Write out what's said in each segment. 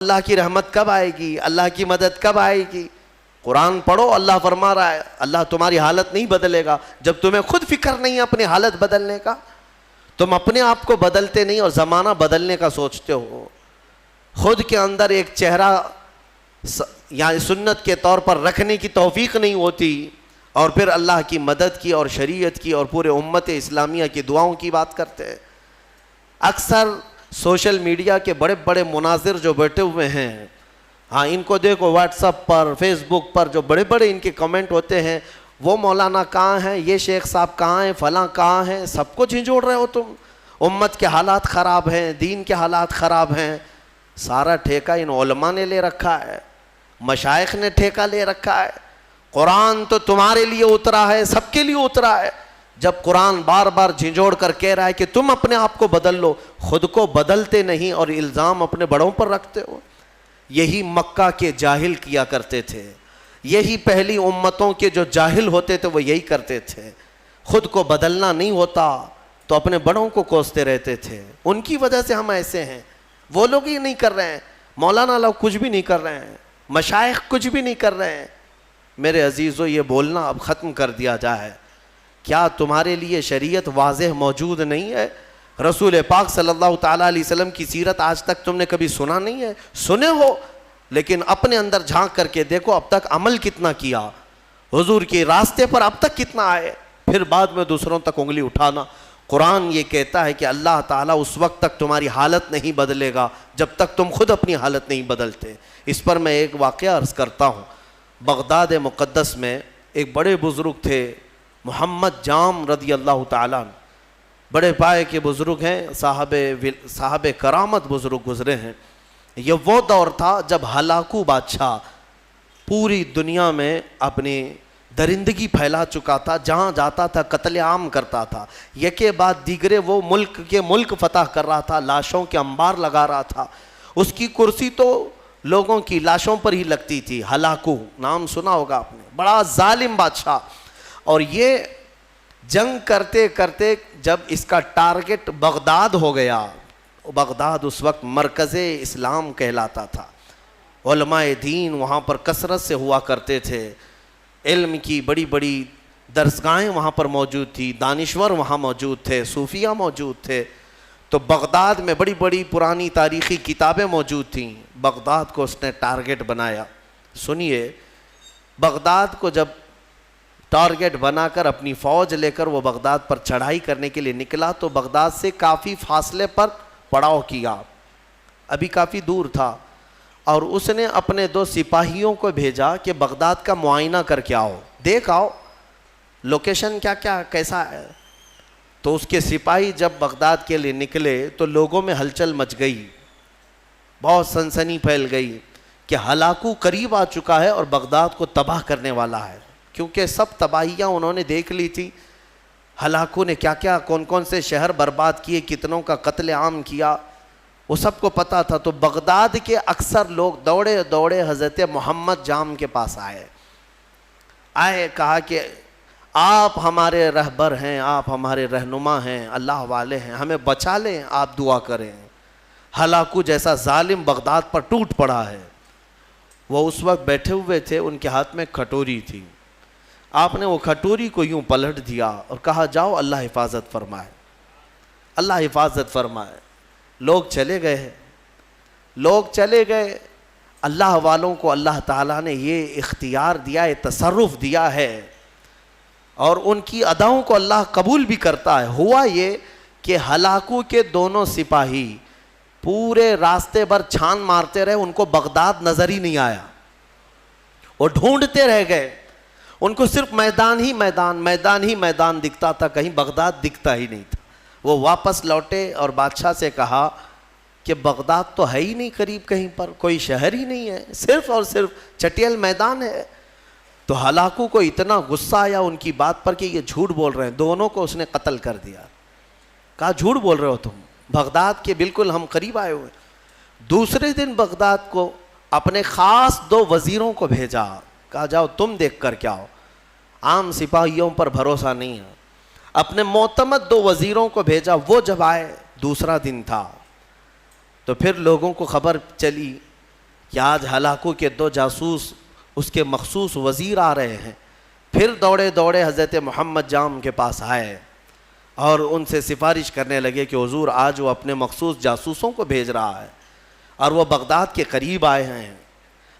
اللہ کی رحمت کب آئے گی, اللہ کی مدد کب آئے گی؟ قرآن پڑھو, اللہ فرما رہا ہے اللہ تمہاری حالت نہیں بدلے گا جب تمہیں خود فکر نہیں ہے اپنی حالت بدلنے کا. تم اپنے آپ کو بدلتے نہیں اور زمانہ بدلنے کا سوچتے ہو. خود کے اندر ایک چہرہ یعنی سنت کے طور پر رکھنے کی توفیق نہیں ہوتی اور پھر اللہ کی مدد کی اور شریعت کی اور پورے امت اسلامیہ کی دعاؤں کی بات کرتے ہیں. اکثر سوشل میڈیا کے بڑے بڑے مناظر جو بیٹھے ہوئے ہیں, ہاں ان کو دیکھو واٹس ایپ پر, فیس بک پر جو بڑے بڑے ان کے کمنٹ ہوتے ہیں, وہ مولانا کہاں ہیں, یہ شیخ صاحب کہاں ہیں, فلاں کہاں ہیں, سب کو جھنجھوڑ رہے ہو تم. امت کے حالات خراب ہیں, دین کے حالات خراب ہیں. سارا ٹھیکہ ان علماء نے لے رکھا ہے, مشائخ نے ٹھیکہ لے رکھا ہے. قرآن تو تمہارے لیے اترا ہے, سب کے لیے اترا ہے. جب قرآن بار بار جھنجھوڑ کر کہہ رہا ہے کہ تم اپنے آپ کو بدل لو, خود کو بدلتے نہیں اور الزام اپنے بڑوں پر رکھتے ہو. یہی مکہ کے جاہل کیا کرتے تھے, یہی پہلی امتوں کے جو جاہل ہوتے تھے وہ یہی کرتے تھے. خود کو بدلنا نہیں ہوتا تو اپنے بڑوں کو کوستے رہتے تھے. ان کی وجہ سے ہم ایسے ہیں. وہ لوگ ہی نہیں کر رہے ہیں, مولانا لوگ کچھ بھی نہیں کر رہے ہیں, مشائخ کچھ بھی نہیں کر رہے ہیں. میرے عزیزو, یہ بولنا اب ختم کر دیا جائے. کیا تمہارے لیے شریعت واضح موجود نہیں ہے؟ رسول پاک صلی اللہ تعالیٰ علیہ وسلم کی سیرت آج تک تم نے کبھی سنا نہیں ہے؟ سنے ہو لیکن اپنے اندر جھانک کر کے دیکھو اب تک عمل کتنا کیا, حضور کے راستے پر اب تک کتنا آئے, پھر بعد میں دوسروں تک انگلی اٹھانا. قرآن یہ کہتا ہے کہ اللہ تعالیٰ اس وقت تک تمہاری حالت نہیں بدلے گا جب تک تم خود اپنی حالت نہیں بدلتے. اس پر میں ایک واقعہ عرض کرتا ہوں. بغداد مقدس میں ایک بڑے بزرگ تھے, محمد جام رضی اللہ تعالیٰ, بڑے پائے کے بزرگ ہیں, صاحب کرامت بزرگ گزرے ہیں. یہ وہ دور تھا جب ہلاکو بادشاہ پوری دنیا میں اپنی درندگی پھیلا چکا تھا, جہاں جاتا تھا قتل عام کرتا تھا. یکے بعد دیگرے وہ ملک فتح کر رہا تھا, لاشوں کے انبار لگا رہا تھا. اس کی کرسی تو لوگوں کی لاشوں پر ہی لگتی تھی. ہلاکو نام سنا ہوگا آپ نے, بڑا ظالم بادشاہ. اور یہ جنگ کرتے کرتے جب اس کا ٹارگٹ بغداد ہو گیا, بغداد اس وقت مرکز اسلام کہلاتا تھا. علماء دین وہاں پر کثرت سے ہوا کرتے تھے, علم کی بڑی بڑی درسگاہیں وہاں پر موجود تھی, دانشور وہاں موجود تھے, صوفیہ موجود تھے. تو بغداد میں بڑی بڑی پرانی تاریخی کتابیں موجود تھیں. بغداد کو اس نے ٹارگٹ بنایا. سنیے, بغداد کو جب ٹارگٹ بنا کر اپنی فوج لے کر وہ بغداد پر چڑھائی کرنے کے لیے نکلا تو بغداد سے کافی فاصلے پر پڑاؤ کیا, ابھی کافی دور تھا. اور اس نے اپنے 2 سپاہیوں کو بھیجا کہ بغداد کا معائنہ کر کے آؤ, دیکھ آؤ لوکیشن کیا کیا کیسا ہے. تو اس کے سپاہی جب بغداد کے لیے نکلے تو لوگوں میں ہلچل مچ گئی, بہت سنسنی پھیل گئی کہ ہلاکو قریب آ چکا ہے اور بغداد کو تباہ کرنے والا ہے. کیونکہ سب تباہیاں انہوں نے دیکھ لی تھی, ہلاکو نے کیا کیا کون کون سے شہر برباد کیے, کتنوں کا قتل عام کیا, وہ سب کو پتا تھا. تو بغداد کے اکثر لوگ دوڑے دوڑے حضرت محمد جام کے پاس آئے, کہا کہ آپ ہمارے رہبر ہیں, آپ ہمارے رہنما ہیں, اللہ والے ہیں, ہمیں بچا لیں, آپ دعا کریں. ہلاکو جیسا ظالم بغداد پر ٹوٹ پڑا ہے. وہ اس وقت بیٹھے ہوئے تھے, ان کے ہاتھ میں کھٹوری تھی. آپ نے وہ کھٹوری کو یوں پلٹ دیا اور کہا جاؤ اللہ حفاظت فرمائے, اللہ حفاظت فرمائے. لوگ چلے گئے. اللہ والوں کو اللہ تعالیٰ نے یہ اختیار دیا ہے, تصرف دیا ہے, اور ان کی اداؤں کو اللہ قبول بھی کرتا ہے. ہوا یہ کہ ہلاکو کے دونوں سپاہی پورے راستے بھر چھان مارتے رہے, ان کو بغداد نظر ہی نہیں آیا. وہ ڈھونڈتے رہ گئے, ان کو صرف میدان ہی میدان دکھتا تھا, کہیں بغداد دکھتا ہی نہیں تھا. وہ واپس لوٹے اور بادشاہ سے کہا کہ بغداد تو ہے ہی نہیں قریب, کہیں پر کوئی شہر ہی نہیں ہے, صرف اور صرف چٹیل میدان ہے. تو ہلاکو کو اتنا غصہ آیا ان کی بات پر کہ یہ جھوٹ بول رہے ہیں. دونوں کو اس نے قتل کر دیا. کہا جھوٹ بول رہے ہو تم, بغداد کے بالکل ہم قریب آئے ہوئے. دوسرے دن بغداد کو اپنے خاص 2 وزیروں کو بھیجا, کہا جاؤ تم دیکھ کر کے آؤ, عام سپاہیوں پر بھروسہ نہیں ہے. اپنے معتمد 2 وزیروں کو بھیجا. وہ جب آئے, دوسرا دن تھا, تو پھر لوگوں کو خبر چلی کہ آج ہلاکو کے 2 جاسوس اس کے مخصوص وزیر آ رہے ہیں، پھر دوڑے دوڑے حضرت محمد جام کے پاس آئے اور ان سے سفارش کرنے لگے کہ حضور آج وہ اپنے مخصوص جاسوسوں کو بھیج رہا ہے اور وہ بغداد کے قریب آئے ہیں،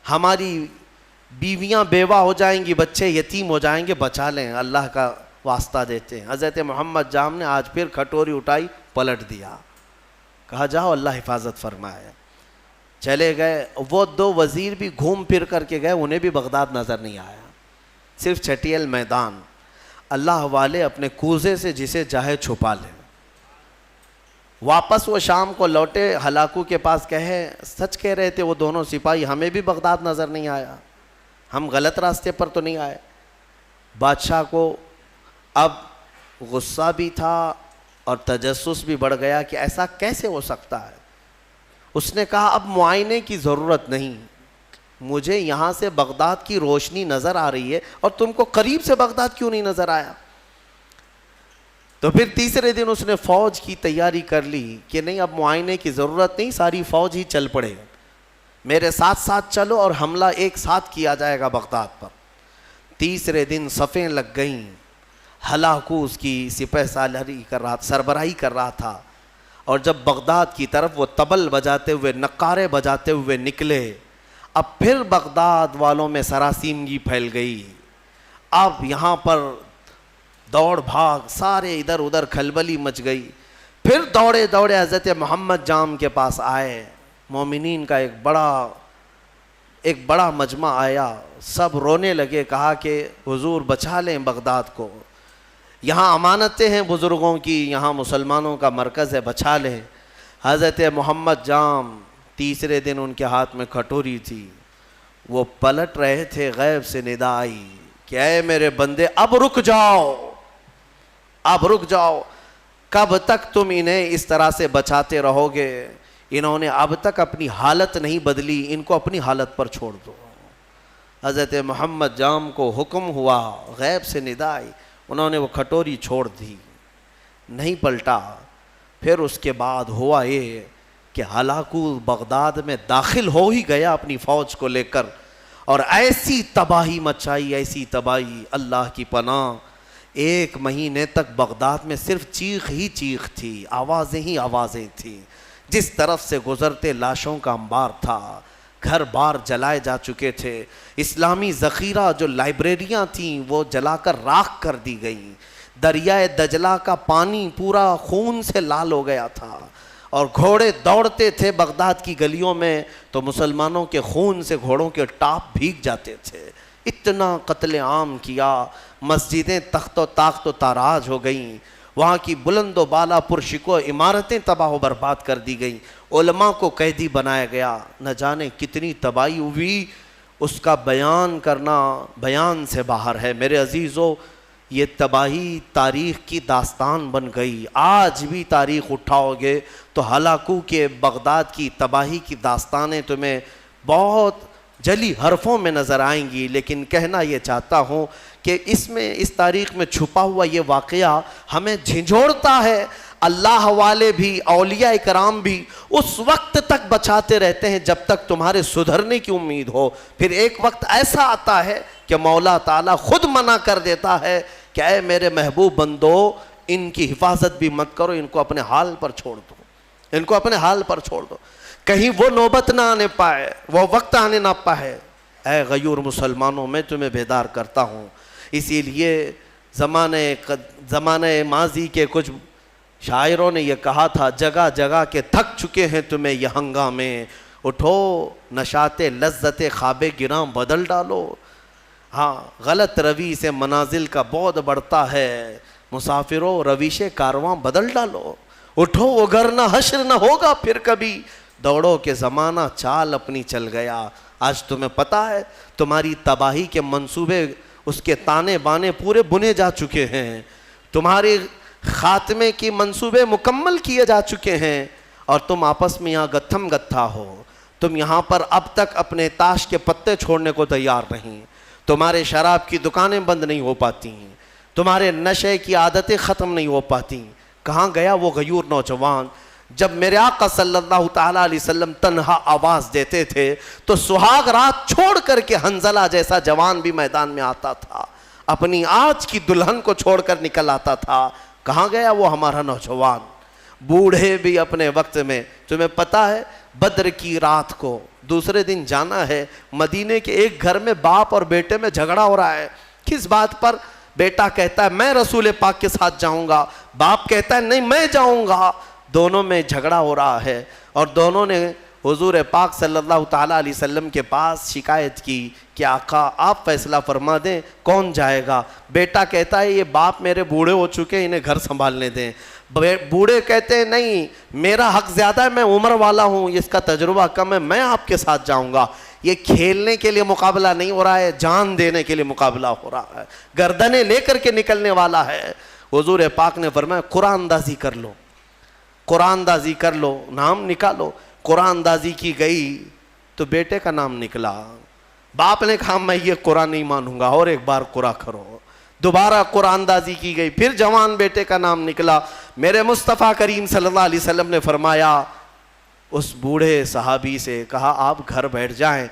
ہماری بیویاں بیوہ ہو جائیں گی، بچے یتیم ہو جائیں گے، بچا لیں، اللہ کا واسطہ دیتے ہیں۔ حضرت محمد جام نے آج پھر کھٹوری اٹھائی، پلٹ دیا، کہا جاؤ اللہ حفاظت فرمائے۔ چلے گئے، وہ 2 وزیر بھی گھوم پھر کر کے گئے، انہیں بھی بغداد نظر نہیں آیا، صرف چٹیل میدان۔ اللہ والے اپنے کوزے سے جسے چاہے چھپا لیں۔ واپس وہ شام کو لوٹے، ہلاکو کے پاس کہے سچ کہہ رہے تھے وہ دونوں سپاہی، ہمیں بھی بغداد نظر نہیں آیا، ہم غلط راستے پر تو نہیں آئے۔ بادشاہ کو اب غصہ بھی تھا اور تجسس بھی بڑھ گیا کہ ایسا کیسے ہو سکتا ہے۔ اس نے کہا اب معائنے کی ضرورت نہیں، مجھے یہاں سے بغداد کی روشنی نظر آ رہی ہے اور تم کو قریب سے بغداد کیوں نہیں نظر آیا؟ تو پھر تیسرے دن اس نے فوج کی تیاری کر لی کہ نہیں اب معائنے کی ضرورت نہیں، ساری فوج ہی چل پڑے، میرے ساتھ ساتھ چلو اور حملہ ایک ساتھ کیا جائے گا بغداد پر۔ تیسرے دن صفیں لگ گئیں، ہلاکو اس کی سپہ سالاری کر رہا، سربراہی کر رہا تھا، اور جب بغداد کی طرف وہ طبل بجاتے ہوئے، نقارے بجاتے ہوئے نکلے، اب پھر بغداد والوں میں سراسیمگی پھیل گئی۔ اب یہاں پر دوڑ بھاگ، سارے ادھر ادھر کھلبلی مچ گئی۔ پھر دوڑے دوڑے حضرت محمد جام کے پاس آئے، مومنین کا ایک بڑا مجمع آیا، سب رونے لگے، کہا کہ حضور بچا لیں بغداد کو، یہاں امانتیں ہیں بزرگوں کی، یہاں مسلمانوں کا مرکز ہے، بچا لیں۔ حضرت محمد جام تیسرے دن ان کے ہاتھ میں کھٹوری تھی، وہ پلٹ رہے تھے، غیب سے ندا آئی کہ اے میرے بندے اب رک جاؤ، اب رک جاؤ، کب تک تم انہیں اس طرح سے بچاتے رہو گے؟ انہوں نے اب تک اپنی حالت نہیں بدلی، ان کو اپنی حالت پر چھوڑ دو۔ حضرت محمد جام کو حکم ہوا، غیب سے ندا آئی، انہوں نے وہ کھٹوری چھوڑ دی، نہیں پلٹا۔ پھر اس کے بعد ہوا یہ کہ ہلاکو بغداد میں داخل ہو ہی گیا اپنی فوج کو لے کر، اور ایسی تباہی مچائی، ایسی تباہی، اللہ کی پناہ، 1 مہینے تک بغداد میں صرف چیخ ہی چیخ تھی، آوازیں ہی آوازیں تھیں، جس طرف سے گزرتے لاشوں کا انبار تھا، گھر بار جلائے جا چکے تھے، اسلامی ذخیرہ جو لائبریریاں تھیں وہ جلا کر راکھ کر دی گئیں، دریائے دجلہ کا پانی پورا خون سے لال ہو گیا تھا، اور گھوڑے دوڑتے تھے بغداد کی گلیوں میں تو مسلمانوں کے خون سے گھوڑوں کے ٹاپ بھیگ جاتے تھے۔ اتنا قتل عام کیا، مسجدیں تخت و طاقت و تاراج ہو گئیں، وہاں کی بلند و بالا پرشکو عمارتیں تباہ و برباد کر دی گئیں، علماء کو قیدی بنایا گیا، نہ جانے کتنی تباہی ہوئی، اس کا بیان کرنا بیان سے باہر ہے۔ میرے عزیزو، یہ تباہی تاریخ کی داستان بن گئی، آج بھی تاریخ اٹھاؤ گے تو ہلاکو کے بغداد کی تباہی کی داستانیں تمہیں بہت جلی حرفوں میں نظر آئیں گی، لیکن کہنا یہ چاہتا ہوں کہ اس تاریخ میں چھپا ہوا یہ واقعہ ہمیں جھنجھوڑتا ہے۔ اللہ والے بھی، اولیاء کرام بھی اس وقت تک بچاتے رہتے ہیں جب تک تمہارے سدھرنے کی امید ہو، پھر ایک وقت ایسا آتا ہے کہ مولا تعالیٰ خود منع کر دیتا ہے کہ اے میرے محبوب بندو، ان کی حفاظت بھی مت کرو، ان کو اپنے حال پر چھوڑ دو، ان کو اپنے حال پر چھوڑ دو، کہیں وہ نوبت نہ آنے پائے، وہ وقت آنے نہ پائے۔ اے غیور مسلمانوں، میں تمہیں بیدار کرتا ہوں۔ اسی لیے زمانہ ماضی کے کچھ شاعروں نے یہ کہا تھا، جگہ جگہ کے تھک چکے ہیں تمہیں یہ ہنگامے، اٹھو نشاط لذت خواب گراں بدل ڈالو۔ ہاں، غلط روی سے منازل کا بعد بڑھتا ہے، مسافروں رویش کارواں بدل ڈالو، اٹھو وگرنہ حشر نہ ہوگا پھر کبھی، دوڑو کہ زمانہ چال اپنی چل گیا۔ آج تمہیں پتہ ہے تمہاری تباہی کے منصوبے، اس کے تانے بانے پورے بنے جا چکے ہیں، تمہارے خاتمے کی منصوبے مکمل کیے جا چکے ہیں، اور تم آپس میں یہاں گتھم گتھا ہو۔ تم یہاں پر اب تک اپنے تاش کے پتے چھوڑنے کو تیار نہیں، تمہارے شراب کی دکانیں بند نہیں ہو پاتی، تمہارے نشے کی عادتیں ختم نہیں ہو پاتی۔ کہاں گیا وہ غیور نوجوان جب میرے آقا صلی اللہ تعالیٰ علیہ وسلم تنہا آواز دیتے تھے تو سہاگ رات چھوڑ کر کے حنظلہ جیسا جوان بھی میدان میں آتا تھا، اپنی آج کی دلہن کو چھوڑ کر نکل آتا تھا۔ کہاں گیا وہ ہمارا نوجوان؟ بوڑھے بھی اپنے وقت میں، تمہیں پتا ہے بدر کی رات کو دوسرے دن جانا ہے، مدینے کے ایک گھر میں باپ اور بیٹے میں جھگڑا ہو رہا ہے۔ کس بات پر؟ بیٹا کہتا ہے میں رسول پاک کے ساتھ جاؤں گا، باپ کہتا ہے نہیں میں جاؤں گا۔ دونوں میں جھگڑا ہو رہا ہے اور دونوں نے حضور پاک صلی اللہ تعالیٰ علیہ وسلم کے پاس شکایت کی کہ آقا آپ فیصلہ فرما دیں کون جائے گا۔ بیٹا کہتا ہے یہ باپ میرے بوڑھے ہو چکے ہیں، انہیں گھر سنبھالنے دیں۔ بوڑھے کہتے ہیں نہیں میرا حق زیادہ ہے، میں عمر والا ہوں، اس کا تجربہ کم ہے، میں آپ کے ساتھ جاؤں گا۔ یہ کھیلنے کے لیے مقابلہ نہیں ہو رہا ہے، جان دینے کے لیے مقابلہ ہو رہا ہے، گردنیں لے کر کے نکلنے والا ہے۔ حضور پاک نے فرمایا قرآن اندازی کر لو، قرآن اندازی کر لو، نام نکالو۔ قرآن اندازی کی گئی تو بیٹے کا نام نکلا۔ باپ نے کہا میں یہ قرآن نہیں مانوں گا، اور ایک بار قرآن کرو۔ دوبارہ قرآن اندازی کی گئی، پھر جوان بیٹے کا نام نکلا۔ میرے مصطفیٰ کریم صلی اللہ علیہ وسلم نے فرمایا اس بوڑھے صحابی سے، کہا آپ گھر بیٹھ جائیں،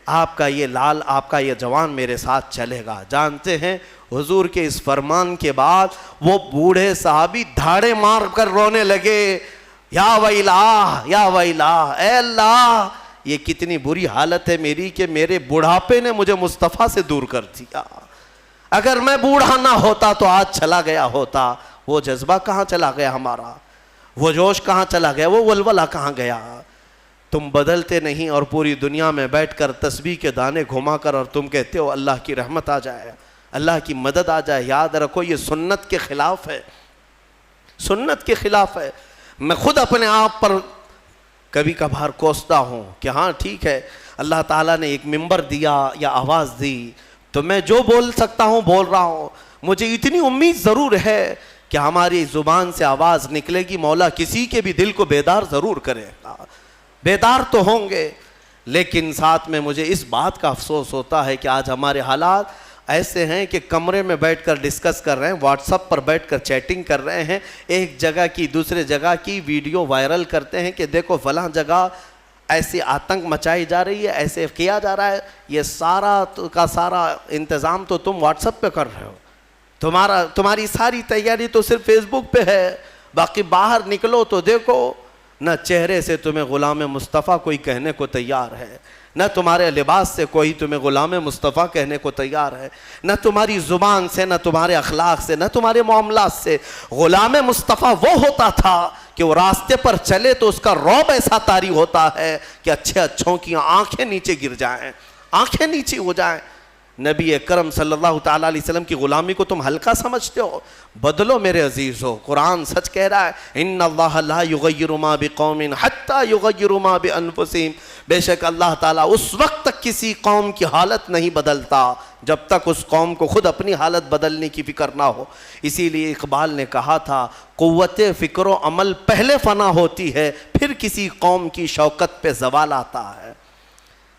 آپ کا یہ لال، آپ کا یہ جوان میرے ساتھ چلے گا۔ جانتے ہیں حضور کے اس فرمان کے بعد وہ بوڑھے صحابی دھاڑے مار کر رونے لگے، یا ویلا یا ویلا، اے اللہ یہ کتنی بری حالت ہے میری کہ میرے بڑھاپے نے مجھے مصطفیٰ سے دور کر دیا۔ اگر میں بوڑھا نہ ہوتا تو آج چلا گیا ہوتا۔ وہ جذبہ کہاں چلا گیا ہمارا؟ وہ جوش کہاں چلا گیا؟ وہ ولولہ کہاں گیا؟ تم بدلتے نہیں اور پوری دنیا میں بیٹھ کر تسبیح کے دانے گھما کر اور تم کہتے ہو اللہ کی رحمت آ جائے، اللہ کی مدد آ جائے۔ یاد رکھو یہ سنت کے خلاف ہے، سنت کے خلاف ہے۔ میں خود اپنے آپ پر کبھی کبھار کوستا ہوں کہ ہاں ٹھیک ہے اللہ تعالیٰ نے ایک منبر دیا یا آواز دی تو میں جو بول سکتا ہوں بول رہا ہوں۔ مجھے اتنی امید ضرور ہے کہ ہماری زبان سے آواز نکلے گی، مولا کسی کے بھی دل کو بیدار ضرور کرے گا، بیدار تو ہوں گے۔ لیکن ساتھ میں مجھے اس بات کا افسوس ہوتا ہے کہ آج ہمارے حالات ایسے ہیں کہ کمرے میں بیٹھ کر ڈسکس کر رہے ہیں، واٹس ایپ پر بیٹھ کر چیٹنگ کر رہے ہیں، ایک جگہ کی دوسرے جگہ کی ویڈیو وائرل کرتے ہیں کہ دیکھو فلاں جگہ ایسی آتنک مچائی جا رہی ہے، ایسے کیا جا رہا ہے۔ یہ سارا کا سارا انتظام تو تم واٹس ایپ پہ کر رہے ہو، تمہاری ساری تیاری تو صرف فیس بک پہ ہے، باقی باہر نکلو تو دیکھو نہ چہرے سے تمہیں غلام مصطفیٰ کوئی کہنے کو تیار ہے، نہ تمہارے لباس سے کوئی تمہیں غلام مصطفیٰ کہنے کو تیار ہے، نہ تمہاری زبان سے، نہ تمہارے اخلاق سے، نہ تمہارے معاملات سے۔ غلام مصطفیٰ وہ ہوتا تھا کہ وہ راستے پر چلے تو اس کا رعب ایسا طاری ہوتا ہے کہ اچھے اچھوں کی آنکھیں نیچے گر جائیں، آنکھیں نیچے ہو جائیں۔ نبی اکرم صلی اللہ تعالیٰ علیہ وسلم کی غلامی کو تم ہلکا سمجھتے ہو؟ بدلو میرے عزیزو، قرآن سچ کہہ رہا ہے ان اللہ لا یغیر ما بقوم حتی یغیروا ما بانفسہم، بے شک اللہ تعالیٰ اس وقت تک کسی قوم کی حالت نہیں بدلتا جب تک اس قوم کو خود اپنی حالت بدلنے کی فکر نہ ہو۔ اسی لیے اقبال نے کہا تھا قوت فکر و عمل پہلے فنا ہوتی ہے، پھر کسی قوم کی شوکت پہ زوال آتا ہے،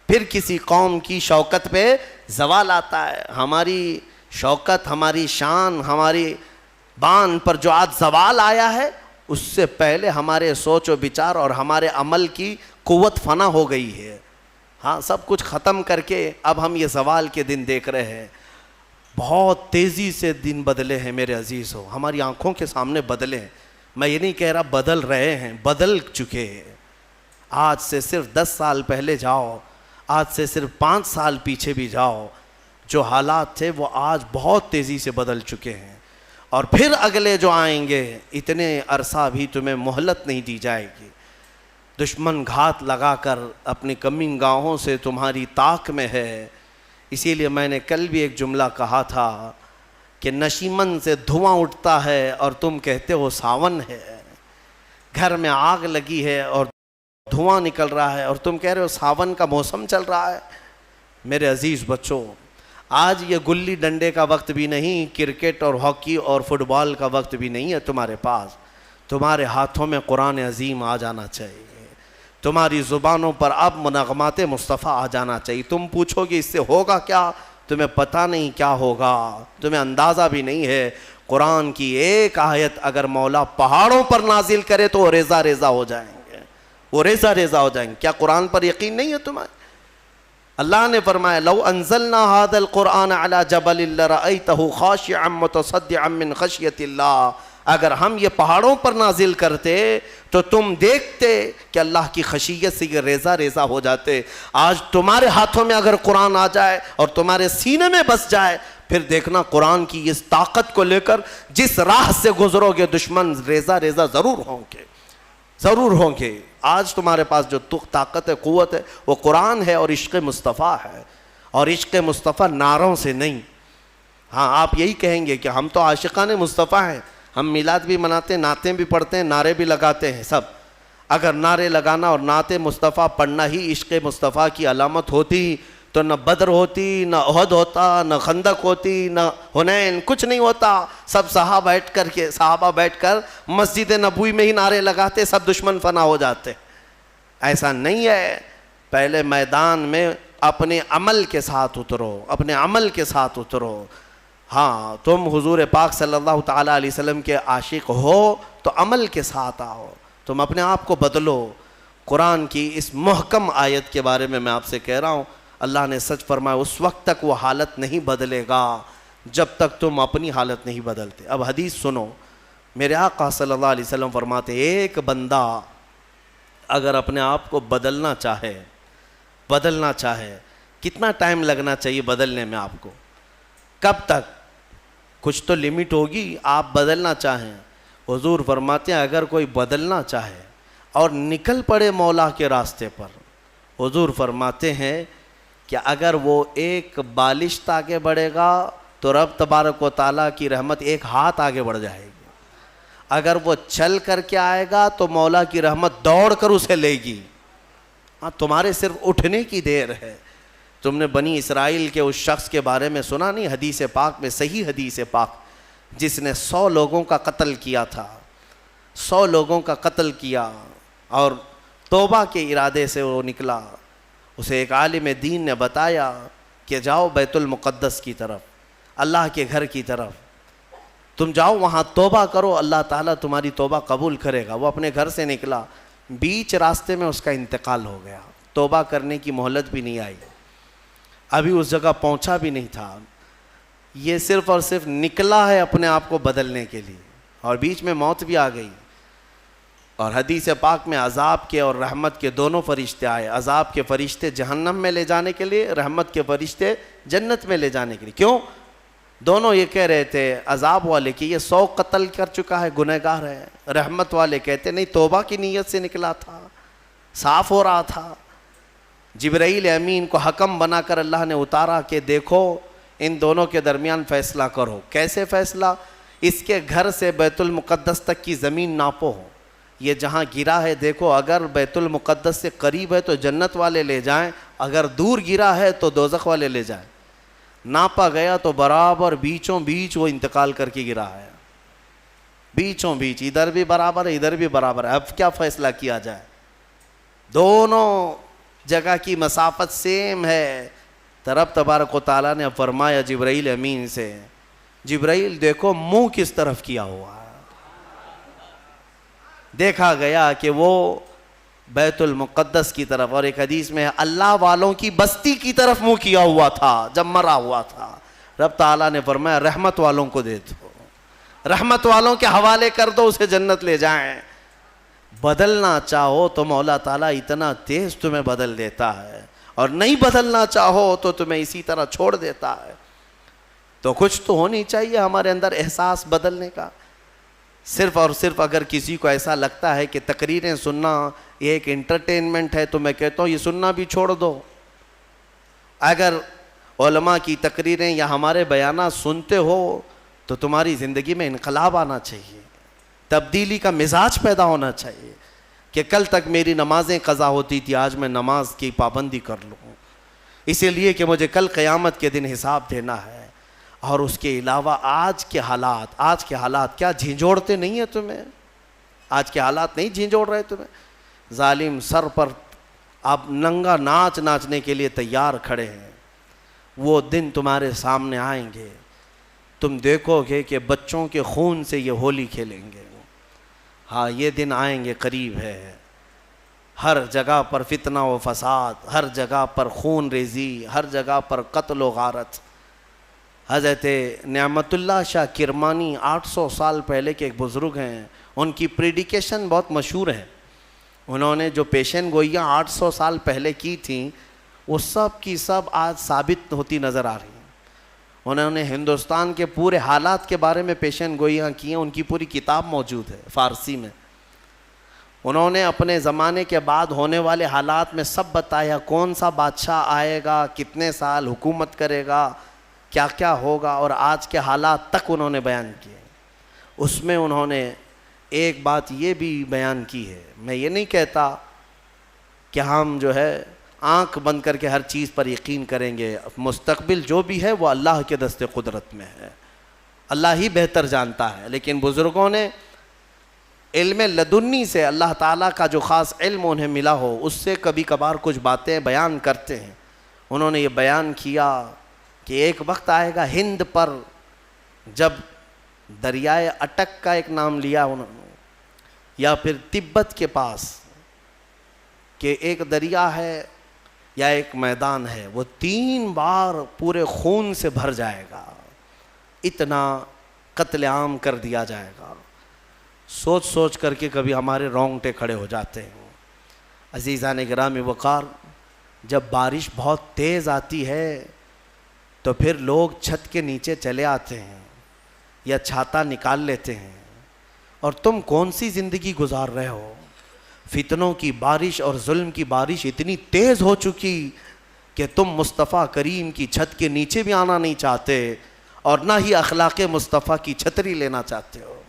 پھر کسی قوم کی شوکت پہ زوال آتا ہے۔ ہماری شوکت، ہماری شان، ہماری بان پر جو آج زوال آیا ہے اس سے پہلے ہمارے سوچ و بچار اور ہمارے عمل کی قوت فنا ہو گئی ہے۔ ہاں سب کچھ ختم کر کے اب ہم یہ زوال کے دن دیکھ رہے ہیں۔ بہت تیزی سے دن بدلے ہیں میرے عزیزو، ہماری آنکھوں کے سامنے بدلے ہیں۔ میں یہ نہیں کہہ رہا بدل رہے ہیں، بدل چکے ہیں۔ آج سے صرف 10 سال پہلے جاؤ، آج سے صرف 5 سال پیچھے بھی جاؤ، جو حالات تھے وہ آج بہت تیزی سے بدل چکے ہیں، اور پھر اگلے جو آئیں گے اتنے عرصہ بھی تمہیں مہلت نہیں دی جائے گی۔ دشمن گھات لگا کر اپنی کمین گاہوں سے تمہاری طاق میں ہے۔ اسی لیے میں نے کل بھی ایک جملہ کہا تھا کہ نشیمن سے دھواں اٹھتا ہے اور تم کہتے ہو ساون ہے، گھر میں آگ لگی ہے اور دھواں نکل رہا ہے اور تم کہہ رہے ہو ساون کا موسم چل رہا ہے۔ میرے عزیز بچوں، آج یہ گلی ڈنڈے کا وقت بھی نہیں، کرکٹ اور ہاکی اور فٹ بال کا وقت بھی نہیں ہے تمہارے پاس۔ تمہارے ہاتھوں میں قرآن عظیم آ جانا چاہیے، تمہاری زبانوں پر اب منغمات مصطفیٰ آ جانا چاہیے۔ تم پوچھو گے اس سے ہوگا کیا؟ تمہیں پتہ نہیں کیا ہوگا، تمہیں اندازہ بھی نہیں ہے۔ قرآن کی ایک آیت اگر مولا پہاڑوں پر نازل کرے تو وہ ریزہ ریزہ ہو جائیں گے، وہ ریزہ ریزہ ہو جائیں گے۔ کیا قرآن پر یقین نہیں ہے تمہیں؟ اللہ نے فرمایا لو انزلنا هذا القرآن على جبل لرأيته خاشعا متصدعا من خشیۃ اللہ، اگر ہم یہ پہاڑوں پر نازل کرتے تو تم دیکھتے کہ اللہ کی خشیت سے یہ ریزہ ریزہ ہو جاتے۔ آج تمہارے ہاتھوں میں اگر قرآن آ جائے اور تمہارے سینے میں بس جائے، پھر دیکھنا قرآن کی اس طاقت کو لے کر جس راہ سے گزرو گے دشمن ریزہ ریزہ ضرور ہوں گے، ضرور ہوں گے۔ آج تمہارے پاس جو طاقت ہے، قوت ہے، وہ قرآن ہے اور عشق مصطفیٰ ہے، اور عشق مصطفیٰ نعروں سے نہیں۔ ہاں آپ یہی کہیں گے کہ ہم تو عاشقان مصطفیٰ ہیں، ہم میلاد بھی مناتے ہیں، نعتیں بھی پڑھتے ہیں، نعرے بھی لگاتے ہیں سب۔ اگر نعرے لگانا اور نعت مصطفیٰ پڑھنا ہی عشق مصطفیٰ کی علامت ہوتی تو نہ بدر ہوتی، نہ احد ہوتا، نہ خندق ہوتی، نہ حنین، کچھ نہیں ہوتا۔ سب صحابہ بیٹھ کر مسجد نبوی میں ہی نعرے لگاتے، سب دشمن فنا ہو جاتے۔ ایسا نہیں ہے، پہلے میدان میں اپنے عمل کے ساتھ اترو، اپنے عمل کے ساتھ اترو۔ ہاں تم حضور پاک صلی اللہ تعالیٰ علیہ وسلم کے عاشق ہو تو عمل کے ساتھ آؤ، تم اپنے آپ کو بدلو۔ قرآن کی اس محکم آیت کے بارے میں آپ سے کہہ رہا ہوں، اللہ نے سچ فرمایا اس وقت تک وہ حالت نہیں بدلے گا جب تک تم اپنی حالت نہیں بدلتے۔ اب حدیث سنو، میرے آقا صلی اللہ علیہ وسلم فرماتے ایک بندہ اگر اپنے آپ کو بدلنا چاہے کتنا ٹائم لگنا چاہیے بدلنے میں؟ آپ کو کب تک؟ کچھ تو لمٹ ہوگی آپ بدلنا چاہیں۔ حضور فرماتے ہیں اگر کوئی بدلنا چاہے اور نکل پڑے مولا کے راستے پر، حضور فرماتے ہیں کہ اگر وہ ایک بالشت آگے بڑھے گا تو رب تبارک و تعالیٰ کی رحمت ایک ہاتھ آگے بڑھ جائے گی۔ اگر وہ چل کر کے آئے گا تو مولا کی رحمت دوڑ کر اسے لے گی۔ ہاں تمہارے صرف اٹھنے کی دیر ہے۔ تم نے بنی اسرائیل کے اس شخص کے بارے میں سنا نہیں؟ حدیث پاک میں، صحیح حدیث پاک، جس نے 100 لوگوں کا قتل کیا تھا، 100 لوگوں کا قتل کیا اور توبہ کے ارادے سے وہ نکلا۔ اسے ایک عالم دین نے بتایا کہ جاؤ بیت المقدس کی طرف، اللہ کے گھر کی طرف، تم جاؤ وہاں توبہ کرو، اللہ تعالیٰ تمہاری توبہ قبول کرے گا۔ وہ اپنے گھر سے نکلا، بیچ راستے میں اس کا انتقال ہو گیا، توبہ کرنے کی مہلت بھی نہیں آئی، ابھی اس جگہ پہنچا بھی نہیں تھا۔ یہ صرف اور صرف نکلا ہے اپنے آپ کو بدلنے کے لیے، اور بیچ میں موت بھی آ گئی۔ اور حدیث پاک میں عذاب کے اور رحمت کے دونوں فرشتے آئے، عذاب کے فرشتے جہنم میں لے جانے کے لیے، رحمت کے فرشتے جنت میں لے جانے کے لیے۔ کیوں؟ دونوں یہ کہہ رہے تھے، عذاب والے کہ یہ 100 قتل کر چکا ہے، گنہگار ہے، رحمت والے کہتے نہیں توبہ کی نیت سے نکلا تھا، صاف ہو رہا تھا۔ جبرائیل امین کو حکم بنا کر اللہ نے اتارا کہ دیکھو ان دونوں کے درمیان فیصلہ کرو۔ کیسے فیصلہ؟ اس کے گھر سے بیت المقدس تک کی زمین ناپو، یہ جہاں گرا ہے دیکھو، اگر بیت المقدس سے قریب ہے تو جنت والے لے جائیں، اگر دور گرا ہے تو دوزخ والے لے جائیں۔ ناپا گیا تو برابر بیچوں بیچ وہ انتقال کر کے گرا ہے، بیچوں بیچ، ادھر بھی برابر ہے ادھر بھی برابر ہے۔ اب کیا فیصلہ کیا جائے؟ دونوں جگہ کی مسافت سیم ہے۔ رب تبارک و تعالیٰ نے فرمایا جبرائیل امین سے، جبرائیل دیکھو منہ کس طرف کیا ہوا ہے۔ دیکھا گیا کہ وہ بیت المقدس کی طرف، اور ایک حدیث میں اللہ والوں کی بستی کی طرف منہ کیا ہوا تھا جب مرا ہوا تھا۔ رب تعالیٰ نے فرمایا رحمت والوں کو دے دو، رحمت والوں کے حوالے کر دو، اسے جنت لے جائیں۔ بدلنا چاہو تو مولا تعالیٰ اتنا تیز تمہیں بدل دیتا ہے، اور نہیں بدلنا چاہو تو تمہیں اسی طرح چھوڑ دیتا ہے۔ تو کچھ تو ہونی چاہیے ہمارے اندر احساس بدلنے کا۔ صرف اور صرف اگر کسی کو ایسا لگتا ہے کہ تقریریں سننا یہ ایک انٹرٹینمنٹ ہے تو میں کہتا ہوں یہ سننا بھی چھوڑ دو۔ اگر علماء کی تقریریں یا ہمارے بیانات سنتے ہو تو تمہاری زندگی میں انقلاب آنا چاہیے، تبدیلی کا مزاج پیدا ہونا چاہیے کہ کل تک میری نمازیں قضا ہوتی تھی، آج میں نماز کی پابندی کر لوں، اسی لیے کہ مجھے کل قیامت کے دن حساب دینا ہے۔ اور اس کے علاوہ آج کے حالات کیا جھنجھوڑتے نہیں ہیں تمہیں؟ آج کے حالات نہیں جھنجھوڑ رہے تمہیں؟ ظالم سر پر آپ ننگا ناچنے کے لیے تیار کھڑے ہیں۔ وہ دن تمہارے سامنے آئیں گے، تم دیکھو گے کہ بچوں کے خون سے یہ ہولی کھیلیں گے. ہاں یہ دن آئیں گے، قریب ہے. ہر جگہ پر فتنہ و فساد، ہر جگہ پر خون ریزی، ہر جگہ پر قتل و غارت. حضرت نعمت اللہ شاہ کرمانی 800 سال پہلے کے ایک بزرگ ہیں، ان کی پریڈیکیشن بہت مشہور ہے. انہوں نے جو پیشن گوئیاں 800 سال پہلے کی تھیں وہ سب کی سب آج ثابت ہوتی نظر آ رہی ہیں. انہوں نے ہندوستان کے پورے حالات کے بارے میں پیشن گوئیاں کی ہیں، ان کی پوری کتاب موجود ہے فارسی میں. انہوں نے اپنے زمانے کے بعد ہونے والے حالات میں سب بتایا، کون سا بادشاہ آئے گا، کتنے سال حکومت کرے گا، کیا کیا ہوگا، اور آج کے حالات تک انہوں نے بیان کیے. اس میں انہوں نے ایک بات یہ بھی بیان کی ہے، میں یہ نہیں کہتا کہ ہم جو ہے آنکھ بند کر کے ہر چیز پر یقین کریں گے، مستقبل جو بھی ہے وہ اللہ کے دست قدرت میں ہے، اللہ ہی بہتر جانتا ہے. لیکن بزرگوں نے علم لدنی سے، اللہ تعالیٰ کا جو خاص علم انہیں ملا ہو، اس سے کبھی کبھار کچھ باتیں بیان کرتے ہیں. انہوں نے یہ بیان کیا کہ ایک وقت آئے گا ہند پر، جب دریائے اٹک کا ایک نام لیا انہوں نے، یا پھر تبت کے پاس کہ ایک دریا ہے یا ایک میدان ہے، وہ 3 بار پورے خون سے بھر جائے گا، اتنا قتل عام کر دیا جائے گا. سوچ سوچ کر کے کبھی ہمارے رونگٹے کھڑے ہو جاتے ہیں. عزیزان گرامی وقار، جب بارش بہت تیز آتی ہے تو پھر لوگ چھت کے نیچے چلے آتے ہیں یا چھاتا نکال لیتے ہیں. اور تم کون سی زندگی گزار رہے ہو؟ فتنوں کی بارش اور ظلم کی بارش اتنی تیز ہو چکی کہ تم مصطفیٰ کریم کی چھت کے نیچے بھی آنا نہیں چاہتے، اور نہ ہی اخلاق مصطفیٰ کی چھتری لینا چاہتے ہو.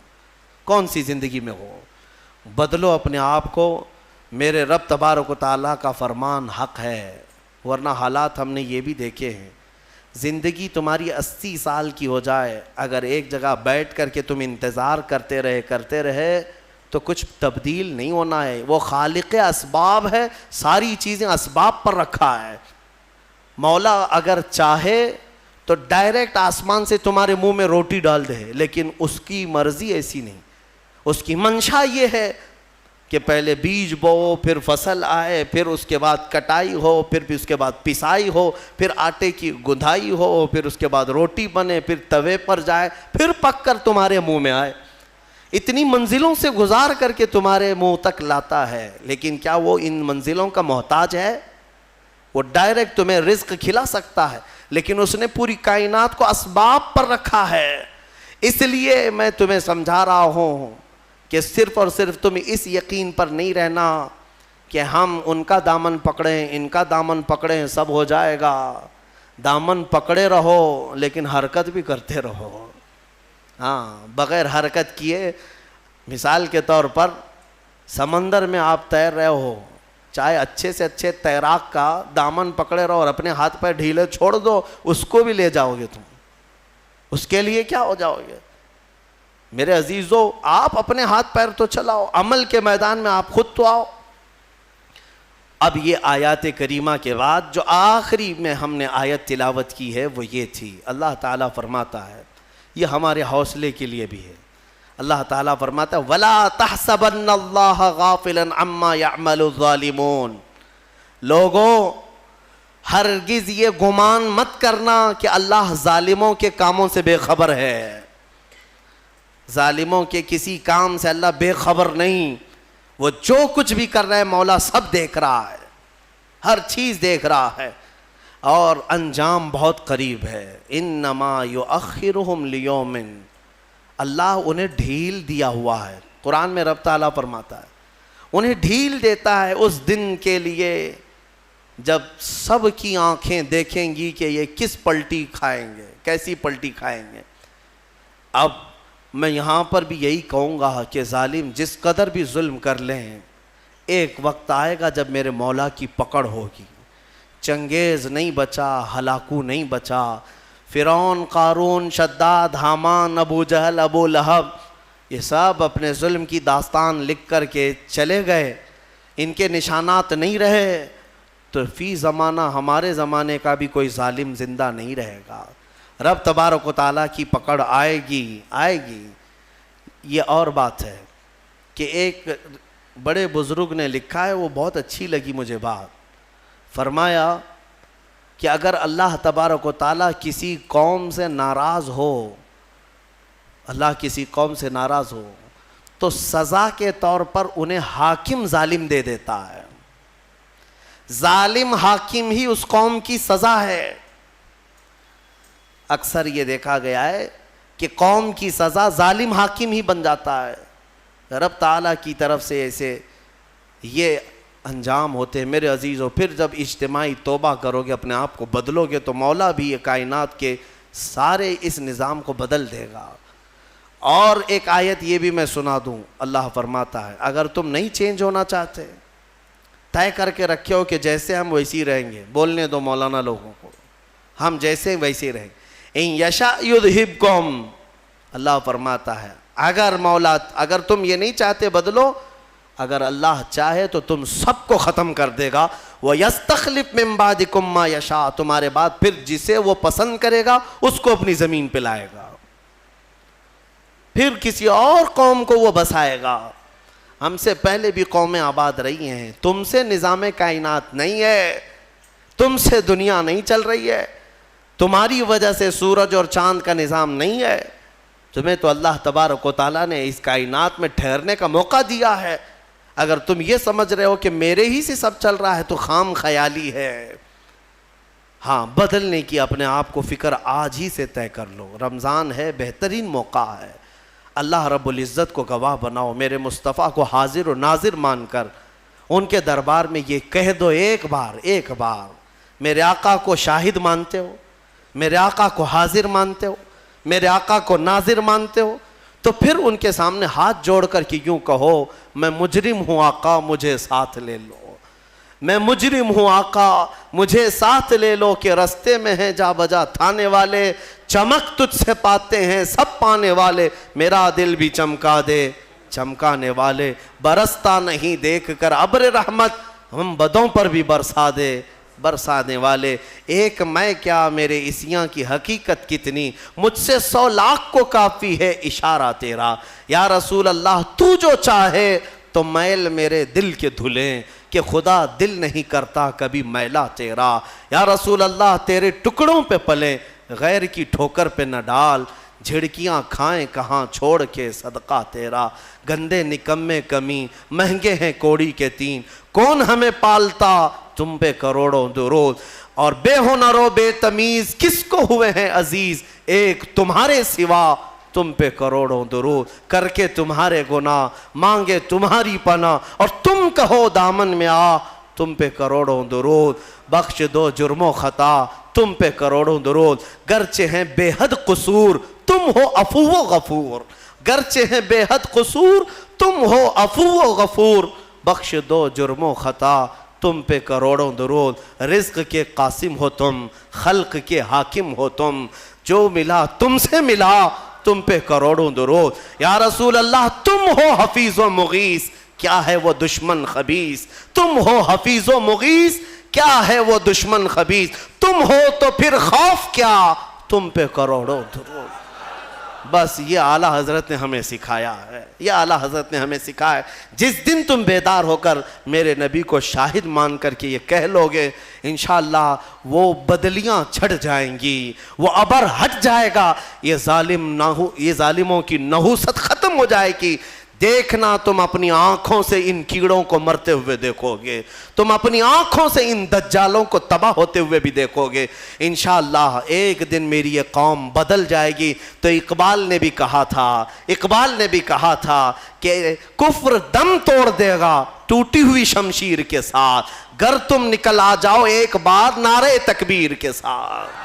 کون سی زندگی میں ہو؟ بدلو اپنے آپ کو. میرے رب تبارک و تعالیٰ کا فرمان حق ہے، ورنہ حالات ہم نے یہ بھی دیکھے ہیں. زندگی تمہاری 80 سال کی ہو جائے، اگر ایک جگہ بیٹھ کر کے تم انتظار کرتے رہے تو کچھ تبدیل نہیں ہونا ہے. وہ خالق اسباب ہے، ساری چیزیں اسباب پر رکھا ہے. مولا اگر چاہے تو ڈائریکٹ آسمان سے تمہارے منہ میں روٹی ڈال دے، لیکن اس کی مرضی ایسی نہیں. اس کی منشا یہ ہے کہ پہلے بیج بو، پھر فصل آئے، پھر اس کے بعد کٹائی ہو، پھر اس کے بعد پسائی ہو، پھر آٹے کی گندھائی ہو، پھر اس کے بعد روٹی بنے، پھر توے پر جائے، پھر پک کر تمہارے منہ میں آئے. اتنی منزلوں سے گزار کر کے تمہارے منہ تک لاتا ہے. لیکن کیا وہ ان منزلوں کا محتاج ہے؟ وہ ڈائریکٹ تمہیں رزق کھلا سکتا ہے، لیکن اس نے پوری کائنات کو اسباب پر رکھا ہے. اس لیے میں تمہیں سمجھا رہا ہوں کہ صرف اور صرف تم اس یقین پر نہیں رہنا کہ ہم ان کا دامن پکڑیں، ان کا دامن پکڑیں، سب ہو جائے گا. دامن پکڑے رہو لیکن حرکت بھی کرتے رہو. ہاں، بغیر حرکت کیے، مثال کے طور پر سمندر میں آپ تیر رہے ہو، چاہے اچھے سے اچھے تیراک کا دامن پکڑے رہو اور اپنے ہاتھ پیر ڈھیلے چھوڑ دو، اس کو بھی لے جاؤ گے تم. اس کے لیے کیا ہو جاؤ گے؟ میرے عزیزو، آپ اپنے ہاتھ پیر تو چلاؤ، عمل کے میدان میں آپ خود تو آؤ. اب یہ آیات کریمہ کے بعد جو آخری میں ہم نے آیت تلاوت کی ہے وہ یہ تھی. اللہ تعالیٰ فرماتا ہے، یہ ہمارے حوصلے کے لیے بھی ہے. اللہ تعالیٰ فرماتا ہے وَلَا تَحْسَبَنَّ اللَّهَ غَافِلًا عَمَّا يَعْمَلُ الظَّالِمُونَ. لوگوں، ہرگز یہ گمان مت کرنا کہ اللہ ظالموں کے کاموں سے بے خبر ہے. ظالموں کے کسی کام سے اللہ بے خبر نہیں. وہ جو کچھ بھی کر رہے ہیں مولا سب دیکھ رہا ہے، ہر چیز دیکھ رہا ہے، اور انجام بہت قریب ہے. انما یؤخرہم لیوم، اللہ انہیں ڈھیل دیا ہوا ہے. قرآن میں رب تعالیٰ فرماتا ہے انہیں ڈھیل دیتا ہے اس دن کے لیے جب سب کی آنکھیں دیکھیں گی کہ یہ کس پلٹی کھائیں گے، کیسی پلٹی کھائیں گے. اب میں یہاں پر بھی یہی کہوں گا کہ ظالم جس قدر بھی ظلم کر لیں، ایک وقت آئے گا جب میرے مولا کی پکڑ ہوگی. چنگیز نہیں بچا، ہلاکو نہیں بچا، فرعون، قارون، شداد، حامان، ابو جہل، ابو لہب، یہ سب اپنے ظلم کی داستان لکھ کر کے چلے گئے. ان کے نشانات نہیں رہے تو فی زمانہ ہمارے زمانے کا بھی کوئی ظالم زندہ نہیں رہے گا. رب تبارک و تعالیٰ کی پکڑ آئے گی یہ اور بات ہے کہ ایک بڑے بزرگ نے لکھا ہے، وہ بہت اچھی لگی مجھے بات. فرمایا کہ اگر اللہ تبارک و تعالیٰ کسی قوم سے ناراض ہو، اللہ کسی قوم سے ناراض ہو تو سزا کے طور پر انہیں حاکم ظالم دے دیتا ہے. ظالم حاکم ہی اس قوم کی سزا ہے. اکثر یہ دیکھا گیا ہے کہ قوم کی سزا ظالم حاکم ہی بن جاتا ہے. رب تعالیٰ کی طرف سے ایسے یہ انجام ہوتے ہیں میرے عزیزوں. پھر جب اجتماعی توبہ کرو گے، اپنے آپ کو بدلو گے، تو مولا بھی یہ کائنات کے سارے اس نظام کو بدل دے گا. اور ایک آیت یہ بھی میں سنا دوں، اللہ فرماتا ہے اگر تم نہیں چینج ہونا چاہتے، طے کر کے رکھے ہو کہ جیسے ہم ویسے ہی رہیں گے، بولنے دو مولانا لوگوں کو، ہم جیسے ویسے ہی رہیں گے. ان یشاء یذھبکم، اللہ فرماتا ہے اگر تم یہ نہیں چاہتے بدلو، اگر اللہ چاہے تو تم سب کو ختم کر دے گا. وَيَسْتَخْلِفْ مِن بَعْدِكُم مَّا يَشَاءُ، تمہارے بعد پھر جسے وہ پسند کرے گا اس کو اپنی زمین پہ لائے گا، پھر کسی اور قوم کو وہ بسائے گا. ہم سے پہلے بھی قومیں آباد رہی ہیں. تم سے نظام کائنات نہیں ہے، تم سے دنیا نہیں چل رہی ہے، تمہاری وجہ سے سورج اور چاند کا نظام نہیں ہے. تمہیں تو اللہ تبارک و تعالیٰ نے اس کائنات میں ٹھہرنے کا موقع دیا ہے. اگر تم یہ سمجھ رہے ہو کہ میرے ہی سے سب چل رہا ہے تو خام خیالی ہے. ہاں، بدلنے کی اپنے آپ کو فکر آج ہی سے طے کر لو. رمضان ہے، بہترین موقع ہے. اللہ رب العزت کو گواہ بناؤ، میرے مصطفیٰ کو حاضر و ناظر مان کر ان کے دربار میں یہ کہہ دو ایک بار میرے آقا کو شاہد مانتے ہو، میرے آقا کو حاضر مانتے ہو، میرے آقا کو ناظر مانتے ہو، تو پھر ان کے سامنے ہاتھ جوڑ کر کے یوں کہو میں مجرم ہوں آقا مجھے ساتھ لے لو، میں مجرم ہوں آقا مجھے ساتھ لے لو، کہ رستے میں ہیں جا بجا تھانے والے، چمک تجھ سے پاتے ہیں سب پانے والے، میرا دل بھی چمکا دے چمکانے والے، برستا نہیں دیکھ کر ابر رحمت، ہم بدوں پر بھی برسا دے برسانے والے. ایک میں کیا میرے عصیاں کی حقیقت کتنی، مجھ سے 100 لاکھ کو کافی ہے اشارہ تیرا. یا رسول اللہ تو جو چاہے تو میل میرے دل کے دھلیں، کہ خدا دل نہیں کرتا کبھی میلا تیرا. یا رسول اللہ تیرے ٹکڑوں پہ پلیں، غیر کی ٹھوکر پہ نہ ڈال، جھڑکیاں کھائیں کہاں چھوڑ کے صدقہ تیرا. گندے نکمے کمی مہنگے ہیں کوڑی کے 3، کون ہمیں پالتا تم پہ کروڑوں درود. اور بے ہنر و بے تمیز کس کو ہوئے ہیں عزیز، ایک تمہارے سوا تم پہ کروڑوں درود. کر کے تمہارے گناہ مانگے تمہاری پناہ، اور تم کہو دامن میں آ تم پہ کروڑوں درود. بخش دو جرم و خطا تم پہ کروڑوں درود. گرچہ ہیں بے حد قصور تم ہو عفو و غفور، گرچہ ہیں بے حد قصور تم ہو عفو و غفور. بخش دو جرم و خطا تم پہ کروڑوں درود. رزق کے قاسم ہو تم، خلق کے حاکم ہو تم، جو ملا تم سے ملا تم پہ کروڑوں درود. یا رسول اللہ تم ہو حفیظ و مغیث، کیا ہے وہ دشمن خبیث. تم ہو حفیظ و مغیث، کیا ہے وہ دشمن خبیث. تم ہو تو پھر خوف کیا تم پہ کروڑوں درود. بس یہ اعلیٰ حضرت نے ہمیں سکھایا ہے، یہ اعلیٰ حضرت نے ہمیں سکھایا ہے. جس دن تم بیدار ہو کر میرے نبی کو شاہد مان کر کے یہ کہہ لو گے، انشاءاللہ وہ بدلیاں چھٹ جائیں گی، وہ ابر ہٹ جائے گا، یہ ظالموں کی نحوست ختم ہو جائے گی. دیکھنا تم اپنی آنکھوں سے ان کیڑوں کو مرتے ہوئے دیکھو گے، تم اپنی آنکھوں سے ان دجالوں کو تباہ ہوتے ہوئے بھی دیکھو گے. انشاءاللہ ایک دن میری یہ قوم بدل جائے گی. تو اقبال نے بھی کہا تھا کہ کفر دم توڑ دے گا ٹوٹی ہوئی شمشیر کے ساتھ، گر تم نکل آ جاؤ ایک بار نعرے تکبیر کے ساتھ.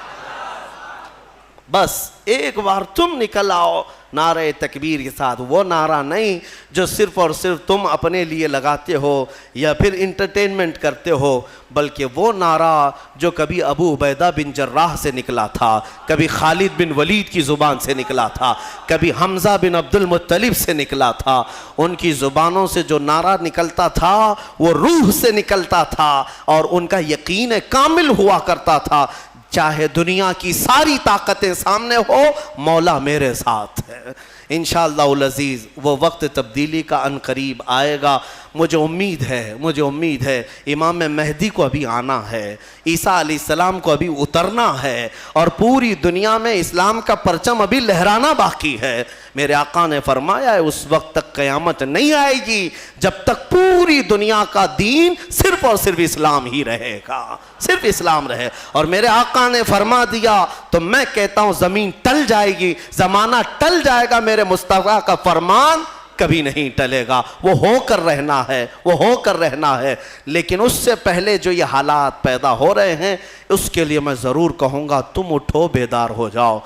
بس ایک بار تم نکل آؤ نعرہ تکبیر کے ساتھ. وہ نعرہ نہیں جو صرف اور صرف تم اپنے لیے لگاتے ہو یا پھر انٹرٹینمنٹ کرتے ہو، بلکہ وہ نعرہ جو کبھی ابو عبیدہ بن جراح سے نکلا تھا، کبھی خالد بن ولید کی زبان سے نکلا تھا، کبھی حمزہ بن عبد المطلب سے نکلا تھا. ان کی زبانوں سے جو نعرہ نکلتا تھا وہ روح سے نکلتا تھا اور ان کا یقین کامل ہوا کرتا تھا. چاہے دنیا کی ساری طاقتیں سامنے ہو، مولا میرے ساتھ ہے۔ انشاءاللہ العزیز وہ وقت تبدیلی کا ان قریب آئے گا۔ مجھے امید ہے امام مہدی کو ابھی آنا ہے، عیسیٰ علیہ السلام کو ابھی اترنا ہے، اور پوری دنیا میں اسلام کا پرچم ابھی لہرانا باقی ہے۔ میرے آقا نے فرمایا ہے اس وقت تک قیامت نہیں آئے گی جب تک پوری دنیا کا دین صرف اور صرف اسلام ہی رہے گا، صرف اسلام رہے۔ اور میرے آقا نے فرما دیا تو میں کہتا ہوں زمین ٹل جائے گی، زمانہ ٹل جائے گا، میرے مصطفیٰ کا فرمان کبھی نہیں ٹلے گا۔ وہ ہو کر رہنا ہے، لیکن اس سے پہلے جو یہ حالات پیدا ہو رہے ہیں اس کے لیے میں ضرور کہوں گا تم اٹھو، بیدار ہو جاؤ۔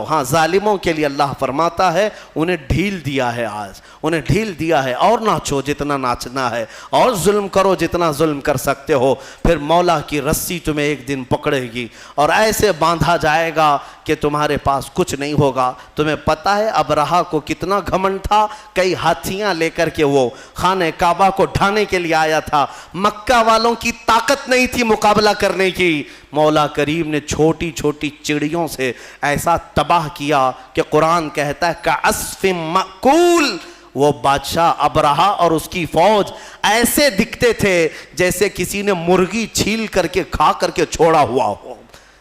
ہاں، ظالموں کے لیے اللہ فرماتا ہے انہیں ڈھیل دیا ہے، اور ناچو جتنا ناچنا ہے، اور ظلم کرو جتنا ظلم کر سکتے ہو، پھر مولا کی رسی تمہیں ایک دن پکڑے گی اور ایسے باندھا جائے گا کہ تمہارے پاس کچھ نہیں ہوگا۔ تمہیں پتہ ہے ابرہہ کو کتنا گھمنڈ تھا، کئی ہاتھیاں لے کر کے وہ خانہ کعبہ کو ڈھانے کے لیے آیا تھا، مکہ والوں کی طاقت نہیں تھی مقابلہ کرنے کی۔ مولا کریم نے چھوٹی چھوٹی چڑیوں سے ایسا تباہ کیا کہ قرآن کہتا ہے کعصف مأکول، وہ بادشاہ ابرہہ اور اس کی فوج ایسے دکھتے تھے جیسے کسی نے مرغی چھیل کر کے کھا کر کے چھوڑا ہوا ہو،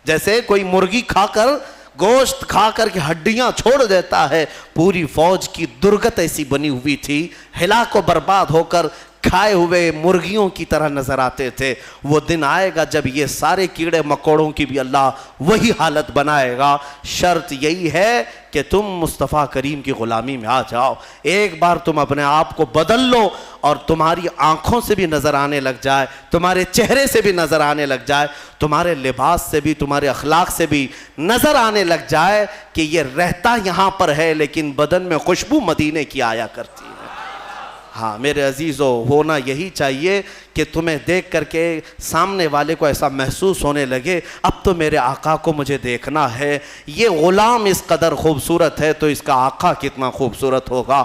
جیسے کوئی مرغی کھا کر گوشت کھا کر کے ہڈیاں چھوڑ دیتا ہے۔ پوری فوج کی درگت ایسی بنی ہوئی تھی، ہلاک و برباد ہو کر کھائے ہوئے مرغیوں کی طرح نظر آتے تھے۔ وہ دن آئے گا جب یہ سارے کیڑے مکوڑوں کی بھی اللہ وہی حالت بنائے گا۔ شرط یہی ہے کہ تم مصطفیٰ کریم کی غلامی میں آ جاؤ، ایک بار تم اپنے آپ کو بدل لو اور تمہاری آنکھوں سے بھی نظر آنے لگ جائے، تمہارے چہرے سے بھی نظر آنے لگ جائے، تمہارے لباس سے بھی، تمہارے اخلاق سے بھی نظر آنے لگ جائے کہ یہ رہتا یہاں پر ہے لیکن بدن میں خوشبو مدینے کی آیا کرتی ہے۔ ہاں میرے عزیزو، ہونا یہی چاہیے کہ تمہیں دیکھ کر کے سامنے والے کو ایسا محسوس ہونے لگے اب تو میرے آقا کو مجھے دیکھنا ہے، یہ غلام اس قدر خوبصورت ہے تو اس کا آقا کتنا خوبصورت ہوگا۔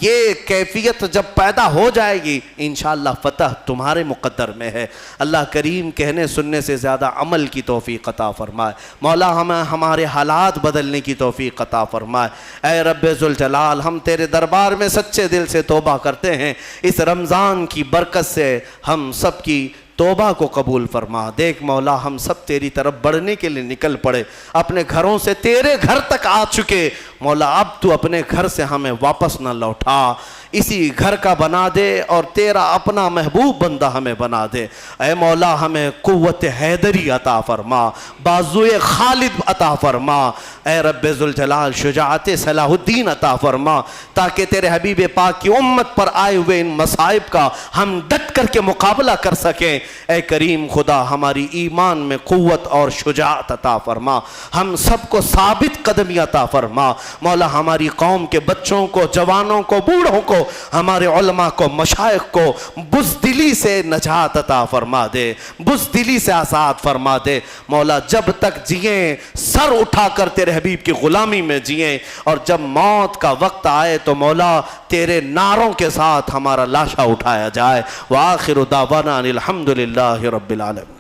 یہ کیفیت جب پیدا ہو جائے گی انشاءاللہ فتح تمہارے مقدر میں ہے۔ اللہ کریم کہنے سننے سے زیادہ عمل کی توفیق عطا فرمائے۔ مولا ہمیں ہمارے حالات بدلنے کی توفیق عطا فرمائے۔ اے رب ذوالجلال، ہم تیرے دربار میں سچے دل سے توبہ کرتے ہیں، اس رمضان کی برکت سے ہم سب کی توبہ کو قبول فرما۔ دیکھ مولا ہم سب تیری طرف بڑھنے کے لیے نکل پڑے، اپنے گھروں سے تیرے گھر تک آ چکے۔ مولا اب تو اپنے گھر سے ہمیں واپس نہ لوٹا، اسی گھر کا بنا دے اور تیرا اپنا محبوب بندہ ہمیں بنا دے۔ اے مولا ہمیں قوت حیدری عطا فرما، بازوئے خالد عطا فرما۔ اے رب ذوالجلال شجاعت صلاح الدین عطا فرما، تاکہ تیرے حبیب پاک کی امت پر آئے ہوئے ان مصائب کا ہم ڈٹ کر کے مقابلہ کر سکیں۔ اے کریم خدا ہماری ایمان میں قوت اور شجاعت عطا فرما، ہم سب کو ثابت قدمی عطا فرما۔ مولا ہماری قوم کے بچوں کو، جوانوں کو، بوڑھوں کو، ہمارے علماء کو، مشائخ کو بزدلی سے نجات عطا فرما دے، بزدلی سے آزاد فرما دے۔ مولا جب تک جئیں سر اٹھا کر تیرے حبیب کی غلامی میں جئیں، اور جب موت کا وقت آئے تو مولا تیرے نعروں کے ساتھ ہمارا لاشا اٹھایا جائے۔ وآخر دعوانا الحمدللہ رب العالمین۔